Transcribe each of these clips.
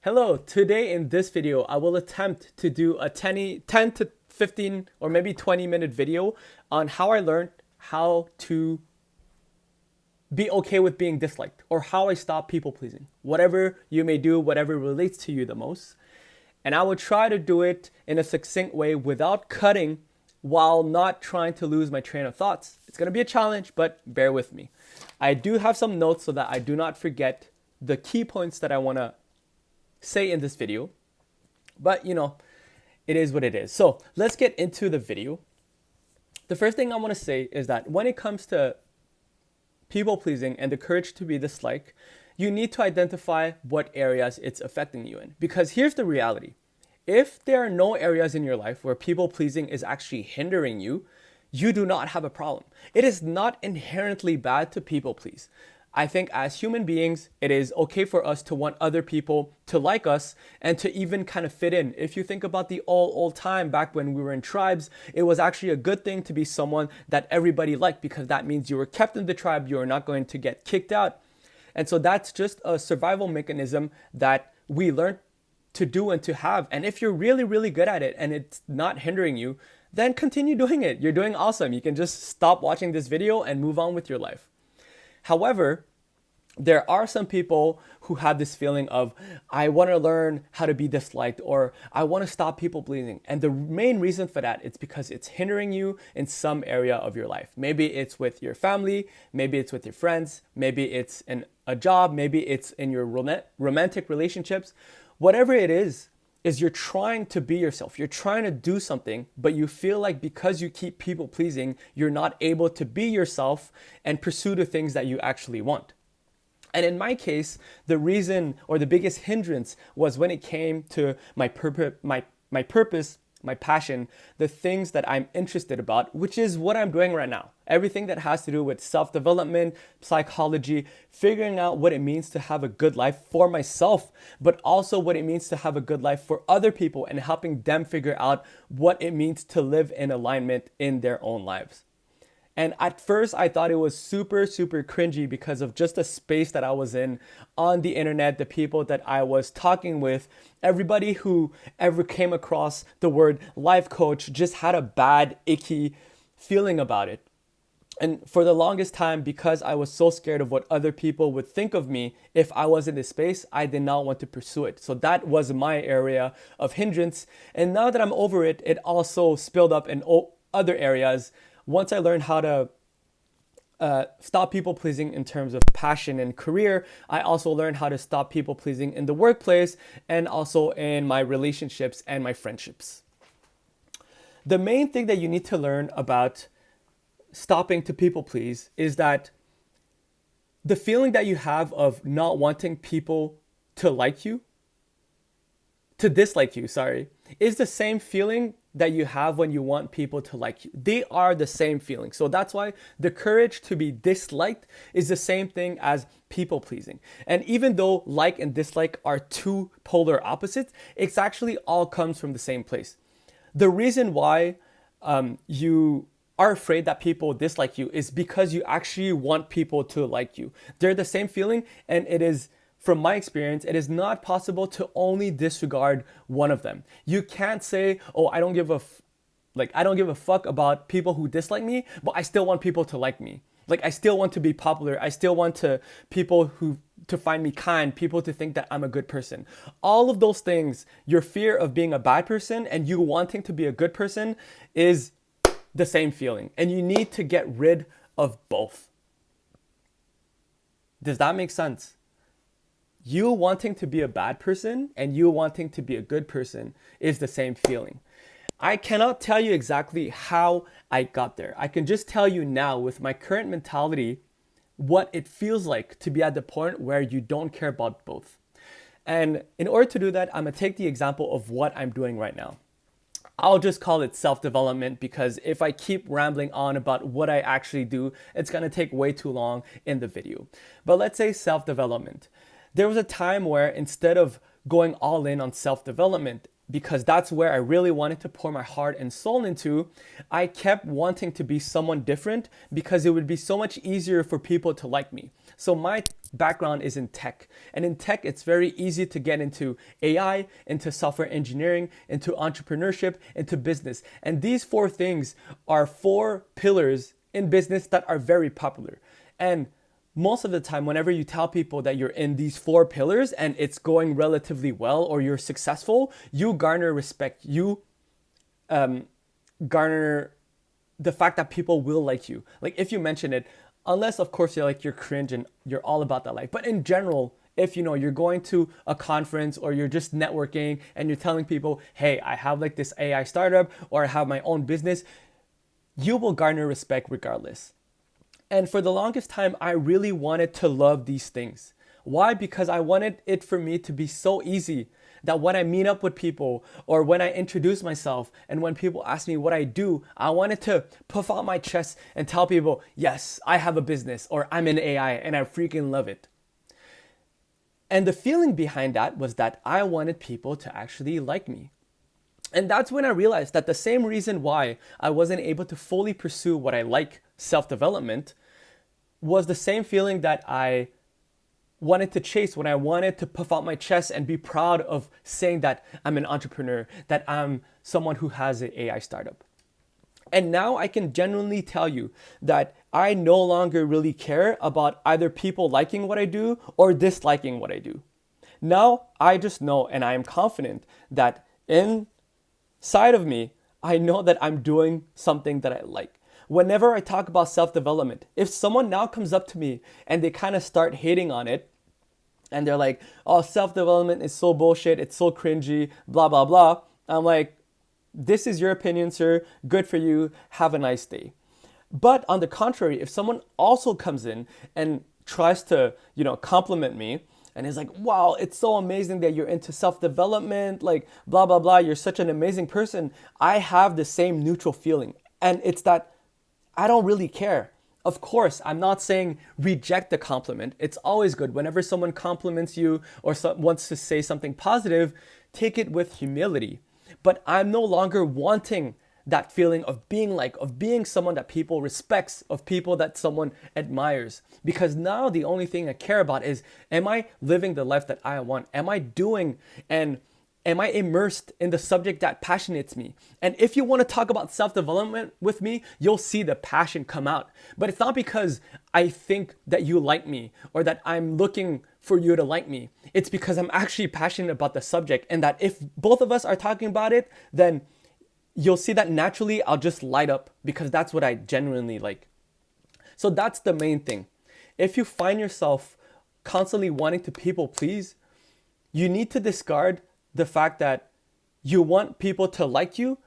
Hello, today in this video, I will attempt to do a 10 to 15 or maybe 20-minute video on how I learned how to be okay with being disliked or how I stop people pleasing. Whatever you may do, whatever relates to you the most. And I will try to do it in a succinct way without cutting while not trying to lose my train of thoughts. It's going to be a challenge, but bear with me. I do have some notes so that I do not forget the key points that I want to say in this video, but it is what it is. So let's get into the video. The first thing I want to say is that when it comes to people pleasing and the courage to be disliked, you need to identify what areas it's affecting you in. Because here's the reality. If there are no areas in your life where people pleasing is actually hindering you, you do not have a problem. It is not inherently bad to people please. I think as human beings, it is okay for us to want other people to like us and to even kind of fit in. If you think about the old time back when we were in tribes, it was actually a good thing to be someone that everybody liked because that means you were kept in the tribe, you are not going to get kicked out. And so that's just a survival mechanism that we learned to do and to have. And if you're really, really good at it and it's not hindering you, then continue doing it. You're doing awesome. You can just stop watching this video and move on with your life. However, there are some people who have this feeling of, I want to learn how to be disliked or I want to stop people pleasing. And the main reason for that is because it's hindering you in some area of your life. Maybe it's with your family, maybe it's with your friends, maybe it's in a job, maybe it's in your romantic relationships. Whatever it is you're trying to be yourself. You're trying to do something, but you feel like because you keep people pleasing, you're not able to be yourself and pursue the things that you actually want. And in my case, the reason or the biggest hindrance was when it came to my purpose, my passion, the things that I'm interested about, which is what I'm doing right now. Everything that has to do with self-development, psychology, figuring out what it means to have a good life for myself, but also what it means to have a good life for other people and helping them figure out what it means to live in alignment in their own lives. And at first, I thought it was super, super cringy because of just the space that I was in on the internet, the people that I was talking with. Everybody who ever came across the word life coach just had a bad, icky feeling about it. And for the longest time, because I was so scared of what other people would think of me if I was in this space, I did not want to pursue it. So that was my area of hindrance. And now that I'm over it, it also spilled up in other areas. Once I learned how to stop people pleasing in terms of passion and career, I also learned how to stop people pleasing in the workplace and also in my relationships and my friendships. The main thing that you need to learn about stopping to people please is that the feeling that you have of not wanting people to dislike you, is the same feeling that you have when you want people to like you. They are the same feeling. So that's why the courage to be disliked is the same thing as people pleasing. And even though like and dislike are two polar opposites, it's actually all comes from the same place. The reason why you are afraid that people dislike you is because you actually want people to like you. They're the same feeling, and it is, from my experience, it is not possible to only disregard one of them. You can't say, "Oh, I don't give a fuck about people who dislike me, but I still want people to like me. Like I still want to be popular. I still want people to find me kind, people to think that I'm a good person." All of those things, your fear of being a bad person and you wanting to be a good person is the same feeling, and you need to get rid of both. Does that make sense? You wanting to be a bad person and you wanting to be a good person is the same feeling. I cannot tell you exactly how I got there. I can just tell you now with my current mentality what it feels like to be at the point where you don't care about both. And in order to do that, I'm going to take the example of what I'm doing right now. I'll just call it self-development because if I keep rambling on about what I actually do, it's going to take way too long in the video. But let's say self-development. There was a time where instead of going all in on self-development, because that's where I really wanted to pour my heart and soul into, I kept wanting to be someone different because it would be so much easier for people to like me. So my background is in tech. And in tech, it's very easy to get into AI, into software engineering, into entrepreneurship, into business. And these four things are four pillars in business that are very popular. And most of the time, whenever you tell people that you're in these four pillars and it's going relatively well or you're successful, you garner respect. You garner the fact that people will like you. Like if you mention it, unless of course you're cringe and you're all about that life. But in general, if you're going to a conference or you're just networking and you're telling people, hey, I have like this AI startup or I have my own business, you will garner respect regardless. And for the longest time, I really wanted to love these things. Why? Because I wanted it for me to be so easy that when I meet up with people or when I introduce myself and when people ask me what I do, I wanted to puff out my chest and tell people, yes, I have a business or I'm in AI and I freaking love it. And the feeling behind that was that I wanted people to actually like me. And that's when I realized that the same reason why I wasn't able to fully pursue what I like, self-development, was the same feeling that I wanted to chase when I wanted to puff out my chest and be proud of saying that I'm an entrepreneur, that I'm someone who has an AI startup. And now I can genuinely tell you that I no longer really care about either people liking what I do or disliking what I do. Now I just know and I am confident that inside of me, I know that I'm doing something that I like. Whenever I talk about self-development, if someone now comes up to me and they kind of start hating on it, and they're like, oh, self-development is so bullshit, it's so cringy, blah, blah, blah. I'm like, this is your opinion, sir. Good for you. Have a nice day. But on the contrary, if someone also comes in and tries to, compliment me, and is like, wow, it's so amazing that you're into self-development, like blah, blah, blah, you're such an amazing person, I have the same neutral feeling. And it's that I don't really care. Of course, I'm not saying reject the compliment. It's always good. Whenever someone compliments you or wants to say something positive, take it with humility. But I'm no longer wanting that feeling of being someone that people respects, of people that someone admires. Because now the only thing I care about is, am I living the life that I want? Am I doing and am I immersed in the subject that passionates me? And if you want to talk about self-development with me, you'll see the passion come out. But it's not because I think that you like me or that I'm looking for you to like me. It's because I'm actually passionate about the subject, and that if both of us are talking about it, then you'll see that naturally I'll just light up because that's what I genuinely like. So that's the main thing. If you find yourself constantly wanting to people please, you need to discard the fact that you want people to like you,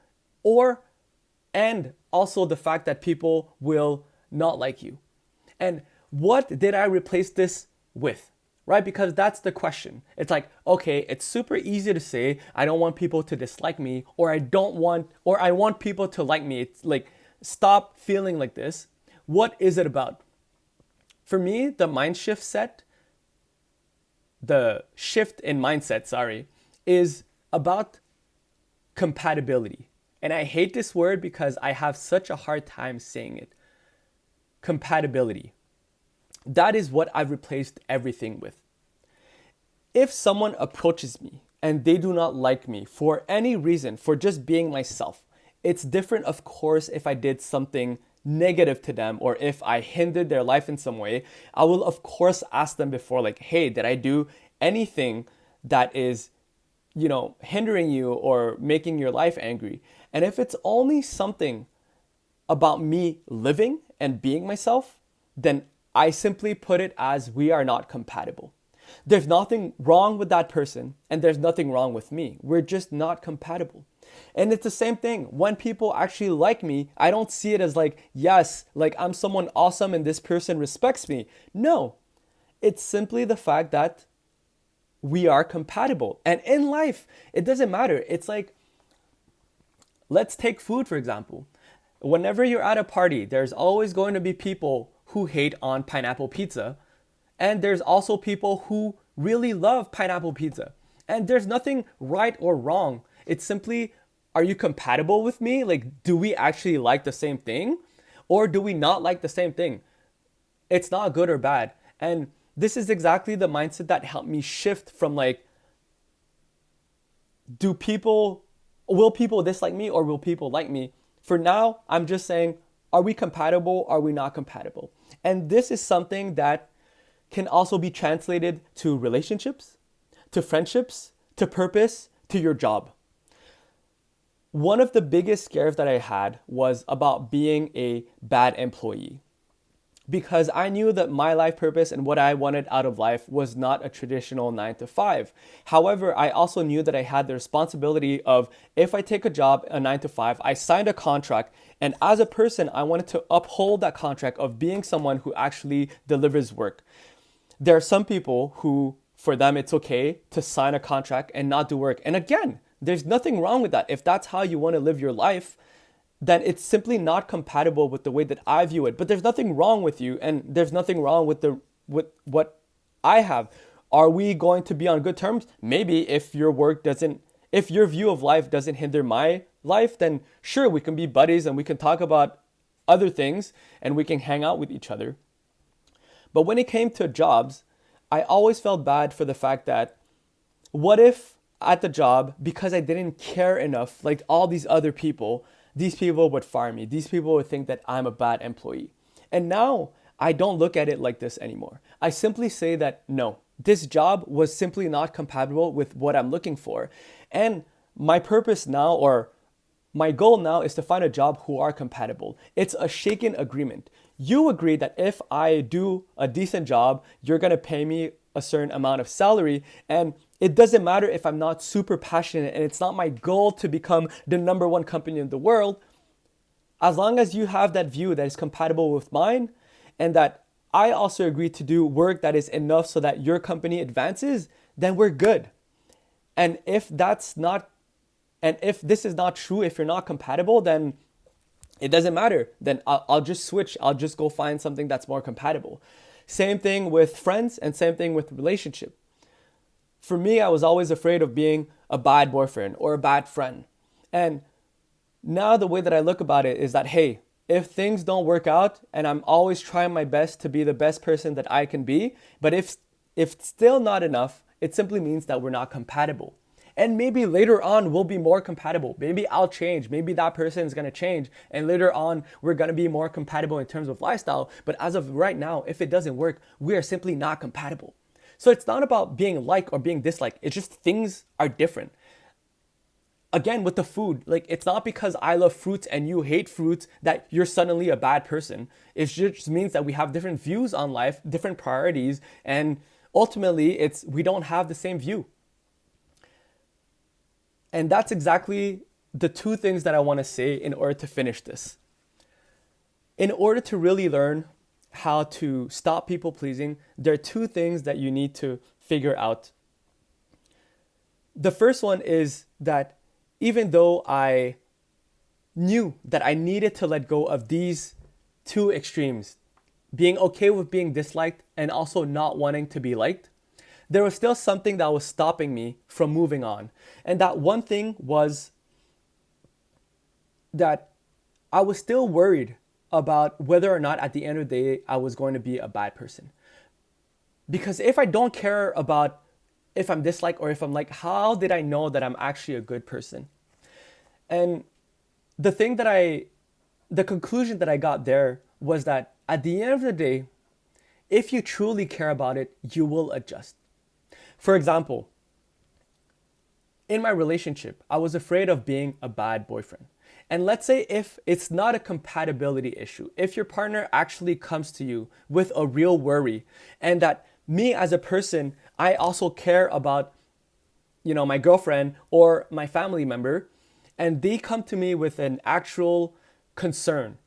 and also the fact that people will not like you. And what did I replace this with? Right? Because that's the question. It's like, okay, it's super easy to say, I don't want people to dislike me, or I want people to like me. It's like, stop feeling like this. What is it about? For me, the shift in mindset, is about compatibility. And I hate this word because I have such a hard time saying it. Compatibility. That is what I've replaced everything with. If someone approaches me and they do not like me for any reason, for just being myself, it's different, of course, if I did something negative to them or if I hindered their life in some way. I will, of course, ask them before, like, hey, did I do anything that is hindering you or making your life angry? And if it's only something about me living and being myself, then I simply put it as we are not compatible. There's nothing wrong with that person and there's nothing wrong with me. We're just not compatible. And it's the same thing. When people actually like me, I don't see it as like, yes, like I'm someone awesome and this person respects me. No, it's simply the fact that we are compatible. And in life, it doesn't matter. It's like, let's take food, for example. Whenever you're at a party, there's always going to be people who hate on pineapple pizza. And there's also people who really love pineapple pizza. And there's nothing right or wrong. It's simply, are you compatible with me? Like, do we actually like the same thing? Or do we not like the same thing? It's not good or bad. And this is exactly the mindset that helped me shift from like, will people dislike me or will people like me? For now, I'm just saying, are we compatible? Are we not compatible? And this is something that can also be translated to relationships, to friendships, to purpose, to your job. One of the biggest scares that I had was about being a bad employee, because I knew that my life purpose and what I wanted out of life was not a traditional 9 to 5. However, I also knew that I had the responsibility of, if I take a job, a 9 to 5, I signed a contract. And as a person, I wanted to uphold that contract of being someone who actually delivers work. There are some people who, for them, it's okay to sign a contract and not do work. And again, there's nothing wrong with that. If that's how you want to live your life, then it's simply not compatible with the way that I view it. But there's nothing wrong with you, and there's nothing wrong with what I have. Are we going to be on good terms? Maybe if your view of life doesn't hinder my life, then sure, we can be buddies and we can talk about other things and we can hang out with each other. But when it came to jobs, I always felt bad for the fact that, what if at the job, because I didn't care enough, like all these other people, these people would fire me. These people would think that I'm a bad employee. And now I don't look at it like this anymore. I simply say that no, this job was simply not compatible with what I'm looking for. And my purpose now, or my goal now, is to find a job who are compatible. It's a shaken agreement. You agree that if I do a decent job, you're going to pay me a certain amount of salary, and it doesn't matter if I'm not super passionate and it's not my goal to become the #1 company in the world. As long as you have that view that is compatible with mine, and that I also agree to do work that is enough so that your company advances, then we're good. And if this is not true, if you're not compatible, then it doesn't matter. Then I'll just switch. I'll just go find something that's more compatible. Same thing with friends and same thing with relationship. For me, I was always afraid of being a bad boyfriend or a bad friend. And now the way that I look about it is that, hey, if things don't work out, and I'm always trying my best to be the best person that I can be, but if it's still not enough, it simply means that we're not compatible. And maybe later on we'll be more compatible. Maybe I'll change. Maybe that person is going to change. And later on we're going to be more compatible in terms of lifestyle. But as of right now, if it doesn't work, we are simply not compatible. So it's not about being liked or being disliked. It's just things are different. Again, with the food, like, it's not because I love fruits and you hate fruits that you're suddenly a bad person. It just means that we have different views on life, different priorities, and ultimately we don't have the same view. And that's exactly the two things that I want to say in order to finish this. In order to really learn how to stop people pleasing, there are two things that you need to figure out. The first one is that even though I knew that I needed to let go of these two extremes, being okay with being disliked and also not wanting to be liked, there was still something that was stopping me from moving on. And that one thing was that I was still worried about whether or not at the end of the day I was going to be a bad person. Because if I don't care about if I'm disliked or if I'm like, how did I know that I'm actually a good person? And the conclusion that I got there was that at the end of the day, if you truly care about it, you will adjust. For example, in my relationship, I was afraid of being a bad boyfriend. And let's say if it's not a compatibility issue, if your partner actually comes to you with a real worry, and that me as a person, I also care about, my girlfriend or my family member, and they come to me with an actual concern,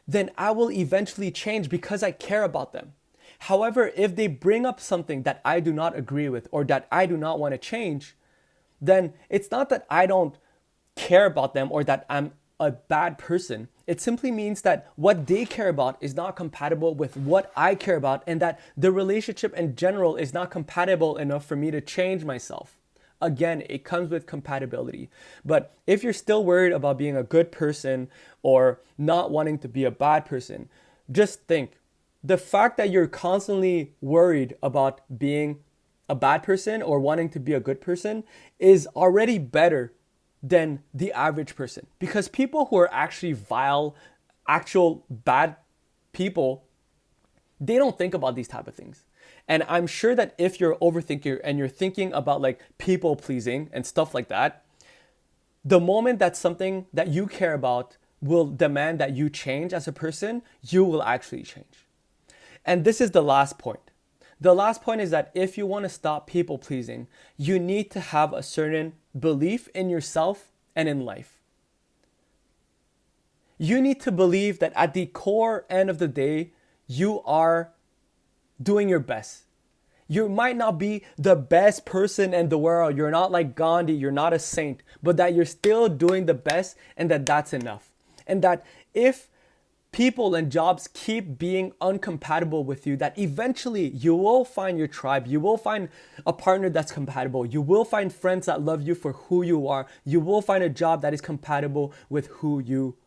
then I will eventually change because I care about them. However, if they bring up something that I do not agree with or that I do not want to change, then it's not that I don't care about them or that I'm a bad person. It simply means that what they care about is not compatible with what I care about, and that the relationship in general is not compatible enough for me to change myself. Again, it comes with compatibility. But if you're still worried about being a good person or not wanting to be a bad person, just think, the fact that you're constantly worried about being a bad person or wanting to be a good person is already better than the average person. Because people who are actually vile, actual bad people, they don't think about these type of things. And I'm sure that if you're overthinking and you're thinking about like people pleasing and stuff like that, the moment that something that you care about will demand that you change as a person, you will actually change. And this is the last point. The last point is that if you want to stop people pleasing, you need to have a certain belief in yourself and in life. You need to believe that at the core end of the day, you are doing your best. You might not be the best person in the world. You're not like Gandhi. You're not a saint, but that you're still doing the best and that that's enough. And that if people and jobs keep being incompatible with you, that eventually you will find your tribe. You will find a partner that's compatible. You will find friends that love you for who you are. You will find a job that is compatible with who you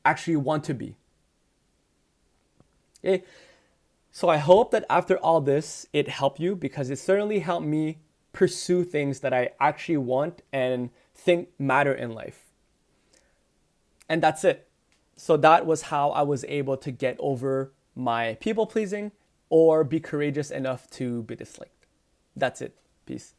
actually want to be. Okay? So I hope that after all this, it helped you, because it certainly helped me pursue things that I actually want and think matter in life. And that's it. So that was how I was able to get over my people pleasing or be courageous enough to be disliked. That's it. Peace.